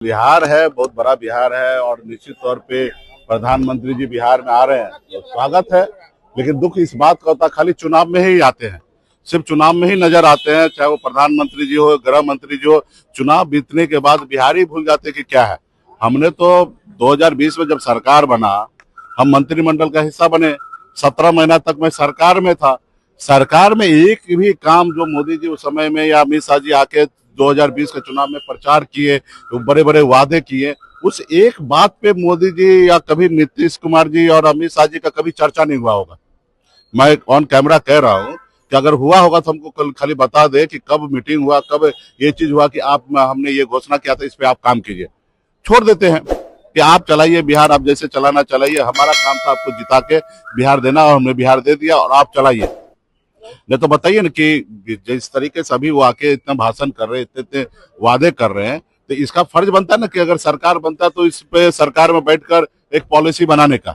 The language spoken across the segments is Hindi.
बिहार है, बहुत बड़ा बिहार है और निश्चित तौर पे प्रधानमंत्री जी बिहार में आ रहे हैं तो स्वागत है। लेकिन दुख इस बात का होता है खाली चुनाव में ही आते हैं, सिर्फ चुनाव में ही नजर आते हैं, चाहे वो प्रधानमंत्री जी हो, गृह मंत्री जी हो। चुनाव बीतने के बाद बिहार ही भूल जाते कि क्या है। हमने तो 2020 में जब सरकार बना, हम मंत्रिमंडल का हिस्सा बने, 17 महीना तक मैं सरकार में था। सरकार में एक भी काम जो मोदी जी उस समय में या अमित शाह जी आके 2020 के चुनाव में प्रचार किए, तो बड़े बड़े वादे किए, उस एक बात पे मोदी जी या कभी नीतीश कुमार जी और अमित शाह जी का कभी चर्चा नहीं हुआ होगा। मैं ऑन कैमरा कह रहा हूँ कि अगर हुआ होगा तो हमको कल खाली बता दे कि कब मीटिंग हुआ, कब ये चीज हुआ कि आप हमने ये घोषणा किया था, इस पे आप काम कीजिए। छोड़ देते हैं कि आप चलाइए बिहार, आप जैसे चलाना चलाइए, हमारा काम था आपको जिता के बिहार देना और हमने बिहार दे दिया और आप चलाइए। नहीं तो बताइए ना कि जिस तरीके से अभी वो आके इतना भाषण कर रहे हैं, इतने इतने वादे कर रहे हैं, तो इसका फर्ज बनता है ना कि अगर सरकार बनता है तो इस पे सरकार में बैठकर एक पॉलिसी बनाने का।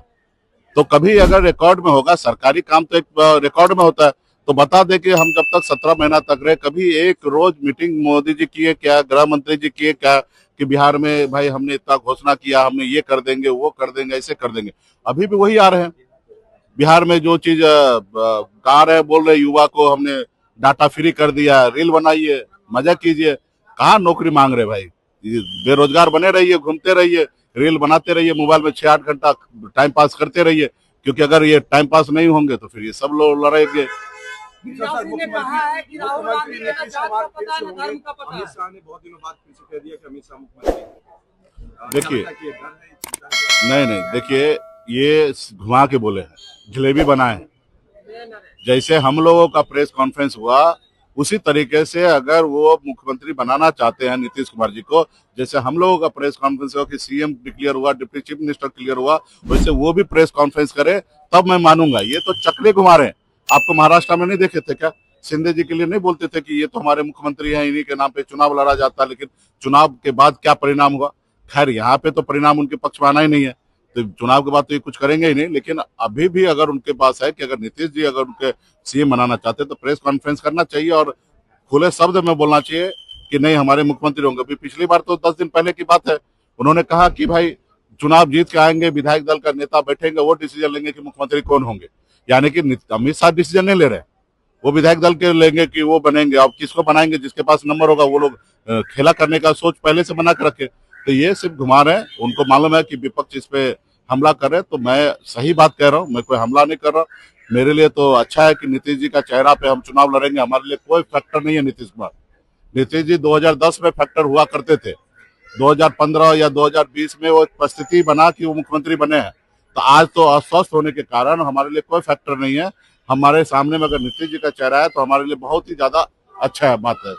तो कभी अगर रिकॉर्ड में होगा, सरकारी काम तो एक रिकॉर्ड में होता है, तो बता दे कि हम जब तक 17 महीना तक रहे कभी एक रोज मीटिंग मोदी जी किए क्या, गृह मंत्री जी किए क्या कि बिहार में भाई हमने इतना घोषणा किया, हमने ये कर देंगे, वो कर देंगे, ऐसे कर देंगे। अभी भी वही आ रहे हैं। बिहार में जो चीज गा रहे बोल रहे, युवा को हमने डाटा फ्री कर दिया, रील बनाइए, मजा कीजिए। कहाँ नौकरी मांग रहे भाई? बेरोजगार बने रहिए, घूमते रहिए, रील बनाते रहिए, मोबाइल में 6-8 घंटा टाइम पास करते रहिए। क्योंकि अगर ये टाइम पास नहीं होंगे तो फिर ये सब लोग लड़ेंगे। ने कहा है कि राहुल गांधी ने जात का पता न धर्म का पता। अमित शाह ने बहुत दिनों बाद फिर से कह दिया कि अमित शाह मुख्यमंत्री। देखिए, नहीं नहीं, देखिए ये घुमा के बोले हैं, जलेबी बनाए हैं। जैसे हम लोगों का प्रेस कॉन्फ्रेंस हुआ उसी तरीके से अगर वो मुख्यमंत्री बनाना चाहते हैं नीतीश कुमार जी को, जैसे हम लोगों का प्रेस कॉन्फ्रेंस हुआ कि सीएम डिक्लेयर हुआ, डिप्टी चीफ मिनिस्टर क्लियर हुआ, वैसे वो भी प्रेस कॉन्फ्रेंस करे तब मैं मानूंगा। ये तो चकले घुमा रहे हैं। आपको महाराष्ट्र में नहीं देखे थे क्या? शिंदे जी के लिए नहीं बोलते थे कि ये तो हमारे मुख्यमंत्री हैं, इन्हीं के नाम पे चुनाव लड़ा जाता, लेकिन चुनाव के बाद क्या परिणाम हुआ? खैर यहाँ पे तो परिणाम उनके पक्ष में आना ही नहीं है, तो चुनाव के बाद तो ये कुछ करेंगे ही नहीं। लेकिन अभी भी अगर उनके पास है कि अगर नीतीश जी अगर उनके सीएम बनाना चाहते हैं तो प्रेस कॉन्फ्रेंस करना चाहिए और खुले शब्द में बोलना चाहिए कि नहीं हमारे मुख्यमंत्री होंगे। अभी पिछली बार तो 10 दिन पहले की बात है, उन्होंने कहा कि भाई चुनाव जीत के आएंगे, विधायक दल का नेता बैठेंगे, वो डिसीजन लेंगे कि मुख्यमंत्री कौन होंगे। यानी कि अमित शाह डिसीजन नहीं ले रहे, वो विधायक दल के लेंगे कि वो बनेंगे। अब किसको बनाएंगे? जिसके पास नंबर होगा वो लोग खेला करने का सोच पहले से बना के रखे। तो ये सिर्फ घुमा रहे हैं। उनको मालूम है कि विपक्ष इस पे हमला कर रहे हैं, तो मैं सही बात कह रहा हूँ, मैं कोई हमला नहीं कर रहा। मेरे लिए तो अच्छा है कि नीतीश जी का चेहरा पे हम चुनाव लड़ेंगे, हमारे लिए कोई फैक्टर नहीं है नीतीश कुमार। नीतीश जी 2010 में फैक्टर हुआ करते थे, 2015 या 2020 में वो परिस्थिति बना कि वो मुख्यमंत्री बने हैं। तो आज तो अस्वस्थ होने के कारण हमारे लिए कोई फैक्टर नहीं है। हमारे सामने में अगर नीतीश जी का चेहरा है तो हमारे लिए बहुत ही ज्यादा अच्छा है बात है।